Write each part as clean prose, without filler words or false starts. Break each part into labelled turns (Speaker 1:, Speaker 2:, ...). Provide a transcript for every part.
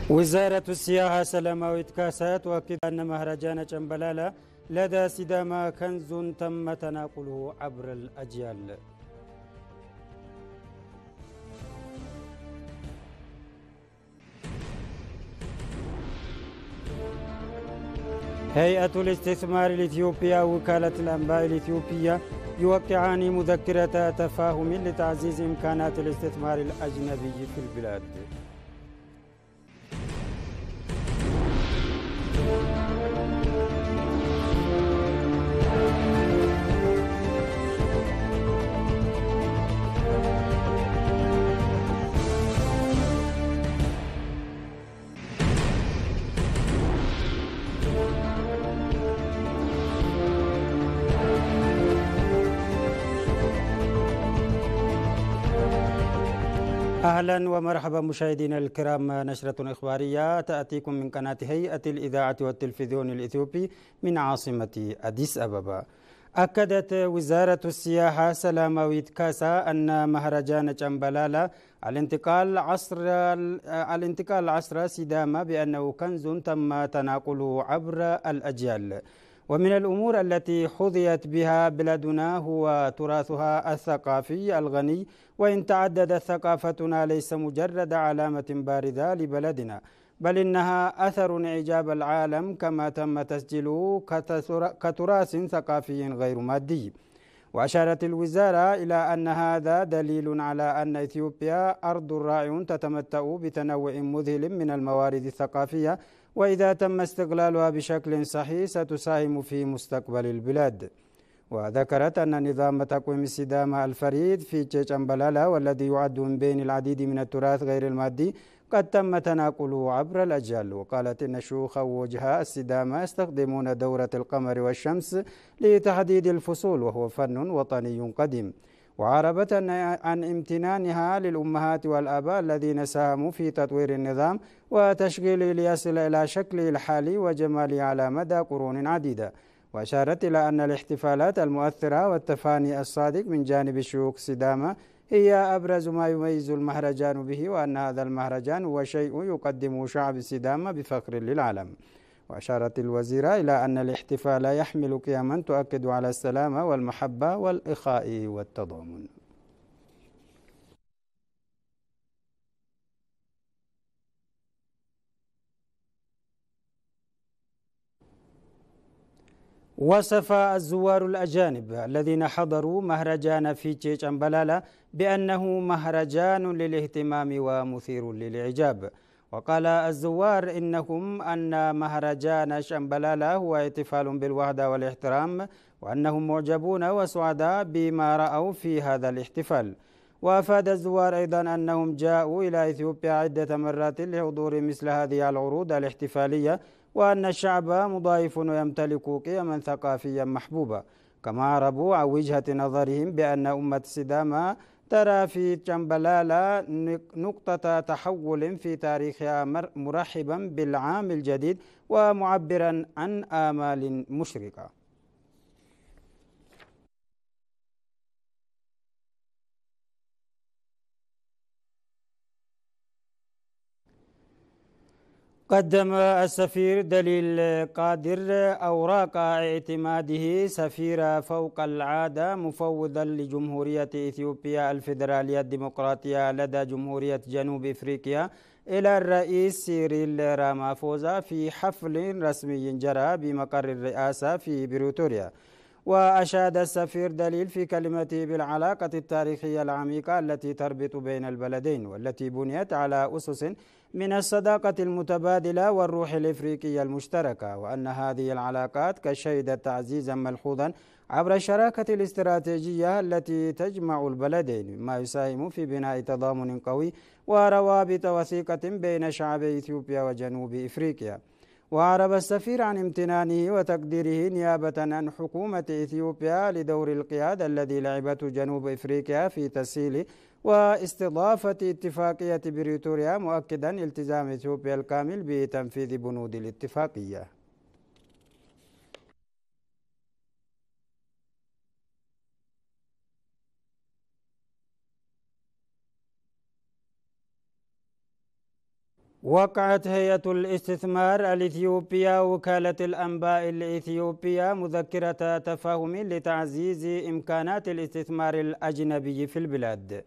Speaker 1: وزارة السياحة سلاماويت كاسات وأكد أن مهرجان جنبلالة لدى سيداما كنز تم تناقله عبر الأجيال. هيئة الاستثمار الإثيوبية ووكالة الأنباء الإثيوبية يوقعان مذكرة تفاهم لتعزيز إمكانات الاستثمار الأجنبي في البلاد. أهلا ومرحبا مشاهدينا الكرام، نشرة إخبارية تأتيكم من قناة هيئة الإذاعة والتلفزيون الإثيوبي من عاصمة أديس أبابا. أكدت وزارة السياحة سلاماويت كاسا أن مهرجان جنبلالة الانتقال عصر سيداما بأنه كنز تم تناقله عبر الأجيال، ومن الأمور التي حظيت بها بلادنا هو تراثها الثقافي الغني، وإن تعددت ثقافتنا ليس مجرد علامة باردة لبلدنا بل إنها أثر إعجاب العالم كما تم تسجيله كتراث ثقافي غير مادي. وأشارت الوزارة إلى أن هذا دليل على أن إثيوبيا أرض رائع تتمتع بتنوع مذهل من الموارد الثقافية، وإذا تم استغلالها بشكل صحيح ستساهم في مستقبل البلاد. وذكرت أن نظام تقويم السيداما الفريد في جنبلالة والذي يعد من بين العديد من التراث غير المادي قد تم تناقله عبر الأجيال. وقالت إن شيوخ ووجهاء السيداما يستخدمون دورة القمر والشمس لتحديد الفصول، وهو فن وطني قديم. وعربت عن امتنانها للأمهات والآباء الذين ساهموا في تطوير النظام وتشغيله ليصل إلى شكله الحالي وجماله على مدى قرون عديدة. وأشارت إلى أن الاحتفالات المؤثرة والتفاني الصادق من جانب شيوخ سيداما هي أبرز ما يميز المهرجان به، وأن هذا المهرجان هو شيء يقدمه شعب سيداما بفخر للعالم. وأشارت الوزيرة إلى أن الاحتفال يحمل قيما تؤكد على السلامة والمحبة والإخاء والتضامن. وصف الزوار الأجانب الذين حضروا مهرجان فيتشي جنبلالة بأنه مهرجان للاهتمام ومثير للإعجاب. وقال الزوار إنهم أن مهرجان جنبلالة هو احتفال بالوحدة والاحترام، وأنهم معجبون وسعداء بما رأوا في هذا الاحتفال. وأفاد الزوار أيضا أنهم جاءوا إلى إثيوبيا عدة مرات لحضور مثل هذه العروض الاحتفالية، وأن الشعب مضايف ويمتلك قيما ثقافيا محبوبة. كما عربوا عن وجهة نظرهم بأن أمة سيداما ترى في جنبلالة نقطة تحول في تاريخها مرحبا بالعام الجديد ومعبرا عن آمال مشرقة. قدم السفير دليل قادر أوراق اعتماده سفير فوق العادة مفوضا لجمهورية إثيوبيا الفيدرالية الديمقراطية لدى جمهورية جنوب إفريقيا إلى الرئيس سيريل رامافوزا في حفل رسمي جرى بمقر الرئاسة في بريتوريا. وأشاد السفير دليل في كلمته بالعلاقة التاريخية العميقة التي تربط بين البلدين، والتي بنيت على أسس من الصداقة المتبادلة والروح الإفريقية المشتركة، وأن هذه العلاقات قد شهدت تعزيزا ملحوظا عبر الشراكة الاستراتيجية التي تجمع البلدين، مما يساهم في بناء تضامن قوي وروابط وثيقة بين شعبي إثيوبيا وجنوب إفريقيا. وأعرب السفير عن امتنانه وتقديره نيابة عن حكومة إثيوبيا لدور القيادة الذي لعبته جنوب إفريقيا في تسهيل واستضافة اتفاقية بريتوريا، مؤكدا التزام إثيوبيا الكامل بتنفيذ بنود الاتفاقية. وقعت هيئة الاستثمار الإثيوبية وكالة الأنباء الإثيوبية مذكرة تفاهم لتعزيز إمكانات الاستثمار الأجنبي في البلاد.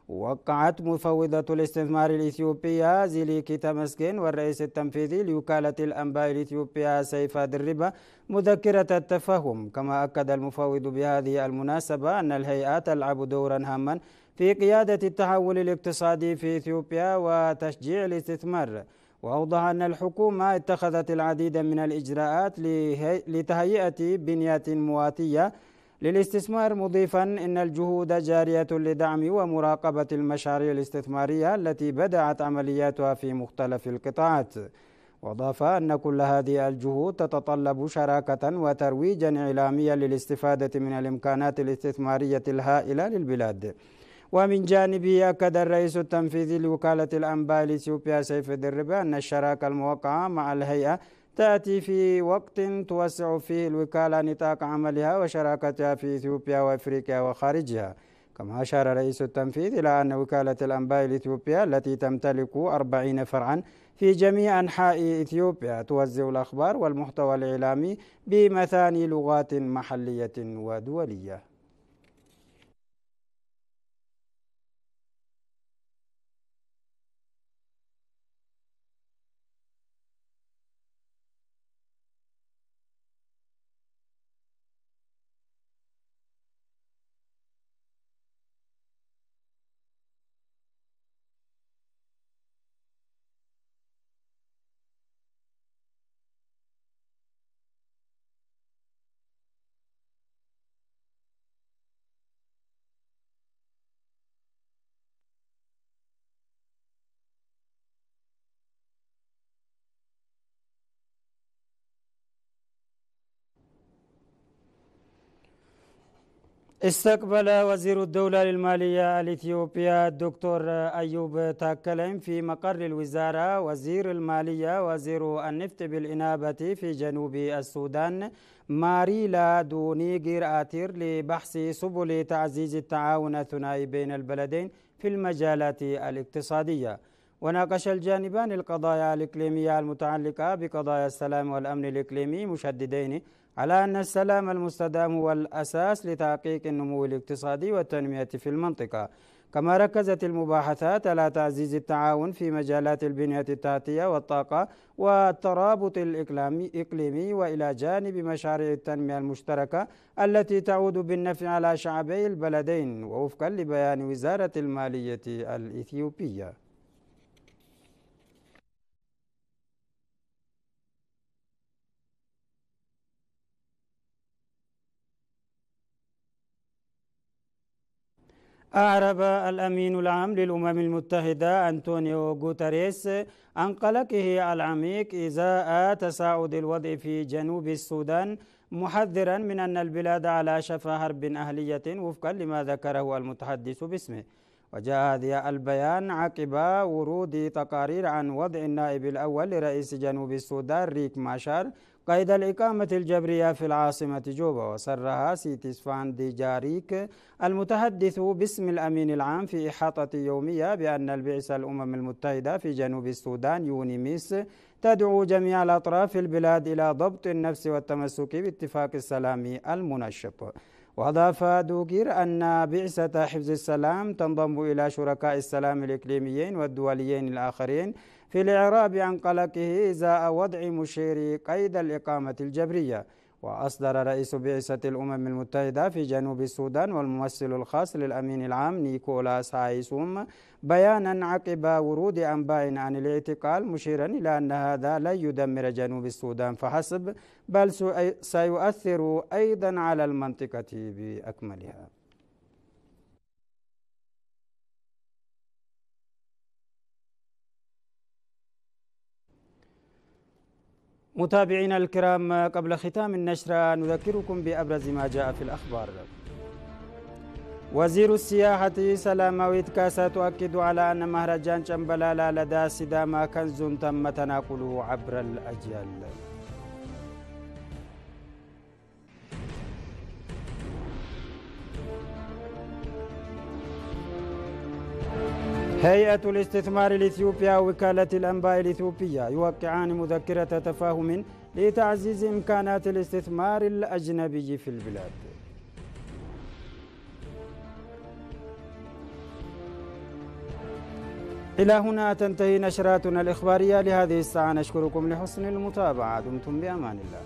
Speaker 1: وقعت مفوضة الاستثمار الإثيوبية زيليكي تمسكين والرئيس التنفيذي لوكالة الأنباء الإثيوبية سيف دربة مذكرة التفاهم. كما أكد المفوض بهذه المناسبة أن الهيئة تلعب دورا هاما في قيادة التحول الاقتصادي في إثيوبيا وتشجيع الاستثمار. وأوضح أن الحكومة اتخذت العديد من الإجراءات لتهيئة بنية مواتية للاستثمار، مضيفا أن الجهود جارية لدعم ومراقبة المشاريع الاستثمارية التي بدأت عملياتها في مختلف القطاعات. وأضاف أن كل هذه الجهود تتطلب شراكة وترويجا إعلاميا للاستفادة من الإمكانات الاستثمارية الهائلة للبلاد. ومن جانبه أكد الرئيس التنفيذي لوكالة الأنباء الإثيوبية سيف دربة أن الشراكة الموقعة مع الهيئة تأتي في وقت توسع فيه الوكالة نطاق عملها وشراكتها في إثيوبيا وأفريقيا وخارجها. كما أشار الرئيس التنفيذي إلى أن وكالة الأنباء الإثيوبية التي تمتلك 40 فرعا في جميع أنحاء إثيوبيا توزع الأخبار والمحتوى الإعلامي بمثاني لغات محلية ودولية. استقبل وزير الدولة للمالية الإثيوبية الدكتور أيوب تاكلم في مقر الوزارة وزير المالية وزير النفط بالإنابة في جنوب السودان ماريلا دونيغير آتير لبحث سبل تعزيز التعاون الثنائي بين البلدين في المجالات الاقتصادية. وناقش الجانبان القضايا الإقليمية المتعلقة بقضايا السلام والأمن الإقليمي، مشددين على أن السلام المستدام هو الأساس لتحقيق النمو الاقتصادي والتنمية في المنطقة. كما ركزت المباحثات على تعزيز التعاون في مجالات البنية التحتية والطاقة والترابط الإقليمي، وإلى جانب مشاريع التنمية المشتركة التي تعود بالنفع على شعبي البلدين، ووفقا لبيان وزارة المالية الإثيوبية. أعرب الأمين العام للأمم المتحدة أنطونيو غوتاريس عن قلقه العميق إزاء تصاعد الوضع في جنوب السودان، محذرا من أن البلاد على شفا حرب أهلية وفقا لما ذكره المتحدث باسمه. وجاء هذا البيان عقب ورود تقارير عن وضع النائب الأول لرئيس جنوب السودان ريك ماشار قيد الإقامة الجبرية في العاصمة جوبا. وصرها سيتسفان ديجاريك المتحدث باسم الأمين العام في إحاطة يومية بأن البعثة الأمم المتحدة في جنوب السودان يونيميس تدعو جميع الأطراف في البلاد إلى ضبط النفس والتمسك باتفاق السلام المنشط. وأضاف دوغير أن بعثة حفظ السلام تنضم إلى شركاء السلام الإقليميين والدوليين الآخرين في الإعراب عن قلقه إزاء وضع مشير قيد الإقامة الجبرية. وأصدر رئيس بعثة الأمم المتحدة في جنوب السودان والممثل الخاص للأمين العام نيكولاس هايسوم بيانا عقب ورود أنباء عن الاعتقال، مشيرا إلى أن هذا لن يدمر جنوب السودان فحسب، بل سيؤثر أيضا على المنطقة بأكملها. متابعينا الكرام، قبل ختام النشرة نذكركم بأبرز ما جاء في الأخبار. وزير السياحة سلاماويت كاسا تؤكد على أن مهرجان جنبلالا لدى سيداما كنز تم تناقله عبر الأجيال. هيئة الاستثمار الإثيوبيا ووكالة الأنباء الإثيوبية يوقعان مذكرة تفاهم لتعزيز إمكانات الاستثمار الأجنبي في البلاد. إلى هنا تنتهي نشراتنا الإخبارية لهذه الساعة، نشكركم لحسن المتابعة، دمتم بأمان الله.